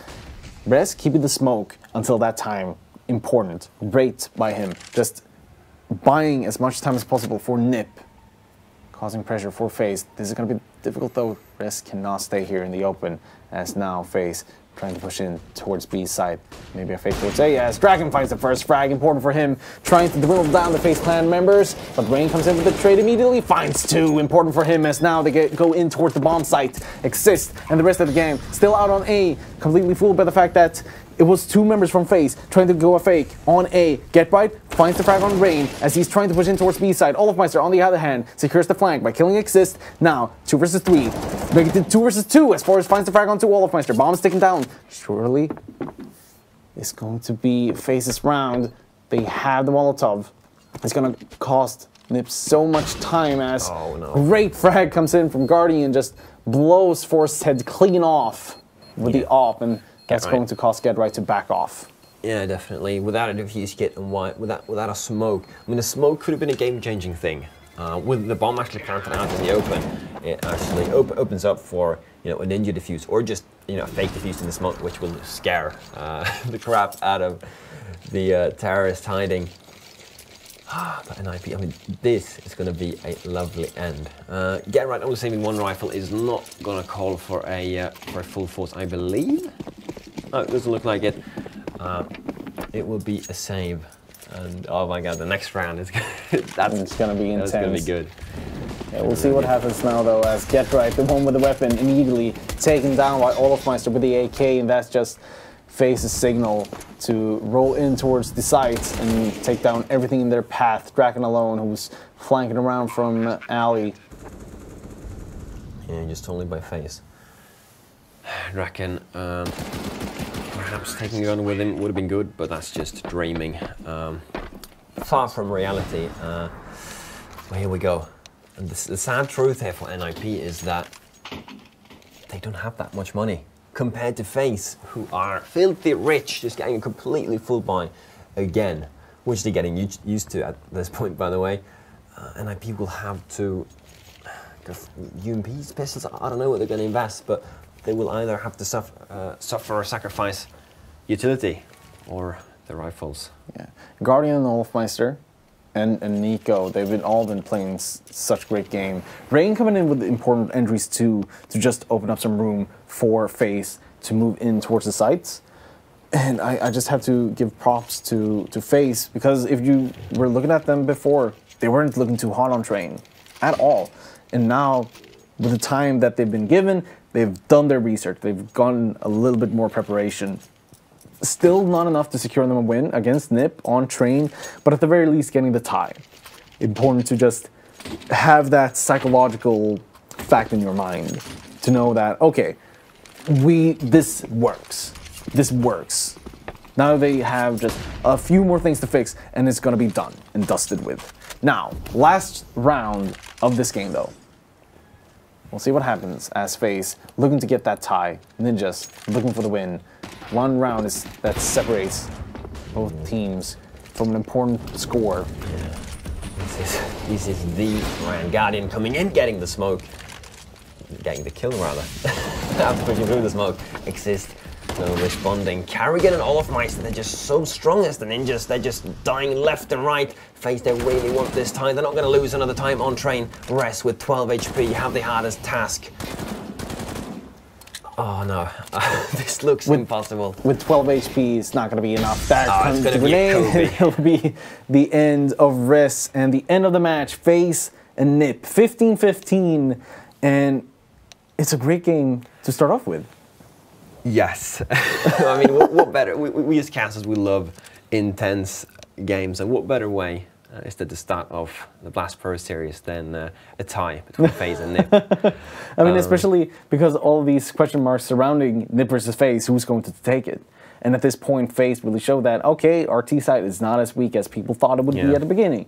Res keeping the smoke until that time, important, great by him, just buying as much time as possible for NiP, causing pressure for FaZe. This is going to be difficult though. Res cannot stay here in the open as now FaZe trying to push in towards B side. Maybe a fake towards A as Draken finds the first frag, important for him, trying to dwindle down the FaZe Clan members, but Rain comes in with the trade immediately, finds 2, important for him as now they go in towards the bomb site. Exist, and the rest of the game still out on A, completely fooled by the fact that it was 2 members from FaZe trying to go a fake on A. Get Right finds the frag on Rain as he's trying to push in towards B side. Olafmeister, on the other hand, secures the flank by killing Exist. Now, 2 versus 3. Make it 2 versus 2 as Forrest finds the frag onto Olafmeister. Bomb's taken down. Surely, it's going to be FaZe's round. They have the Molotov. It's going to cost NiP so much time as great frag comes in from Guardian, just blows Forrest's head clean off with the AWP, and that's going to cost Get Right to back off. Yeah, definitely. Without a diffuse kit and without a smoke. I mean, the smoke could have been a game-changing thing. With the bomb actually planted out in the open, it actually opens up for a ninja defuse or just a fake defuse in the smoke, which will scare the crap out of the terrorist hiding. But an NiP, I mean, this is going to be a lovely end. Get Right, only saving 1 rifle is not going to call for a full force, I believe. Oh, it doesn't look like it. It will be a save. And oh my god, the next round is it's going to be intense. That's going to be good. Yeah, we'll see what happens now though, as Get Right, the one with the weapon, immediately taken down by Olafmeister with the AK, and that's just FaZe's signal to roll in towards the site and take down everything in their path. Draken alone, who's flanking around from alley. Yeah, just only by FaZe. I reckon perhaps taking a gun with him would have been good, but that's just dreaming. Far from reality. Well, here we go. And the sad truth here for NiP is that they don't have that much money compared to FaZe, who are filthy rich, just getting a completely full buy again, which they're getting used to at this point, by the way. NiP will have to go UMPs, pistols. I don't know what they're going to invest, but they will either have to suffer or sacrifice utility or the rifles. Yeah, Guardian and Wolfmeister and Nico, they've all been playing such great game. Rain coming in with important entries too, to just open up some room for FaZe to move in towards the sites. And I just have to give props to FaZe, because if you were looking at them before, they weren't looking too hot on Train at all. And now, with the time that they've been given, they've done their research, they've gotten a little bit more preparation. Still not enough to secure them a win against NiP on Train, but at the very least getting the tie. Important to just have that psychological fact in your mind to know that, okay, this works. This works. Now they have just a few more things to fix, and it's gonna be done and dusted with. Now, last round of this game though. We'll see what happens as FaZe looking to get that tie, Ninjas looking for the win. One round that separates both teams from an important score. Yeah. This is the round. Guardian coming in, getting the smoke. Getting the kill, rather. After pushing through the smoke. Exist, no responding. Carrigan and Olofmeister, they're just so strong as the Ninjas. They're just dying left and right. FaZe, they really want this time. They're not going to lose another time on Train. Rest with 12 HP, have the hardest task. Oh no, this looks impossible. With 12 HP, it's not going to be enough. That comes to grenade. It'll be the end of Rest and the end of the match. FaZe and NiP, 15-15, and it's a great game to start off with. Yes. I mean, what better? We as casters, we love intense games, and what better way is at the start of the Blast Pro series than a tie between FaZe and NiP. I mean, especially because all these question marks surrounding NiP versus FaZe, who's going to take it? And at this point, FaZe really showed that, okay, our T side is not as weak as people thought it would be at the beginning.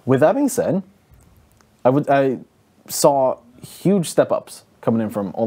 With that being said, I saw huge step-ups coming in from all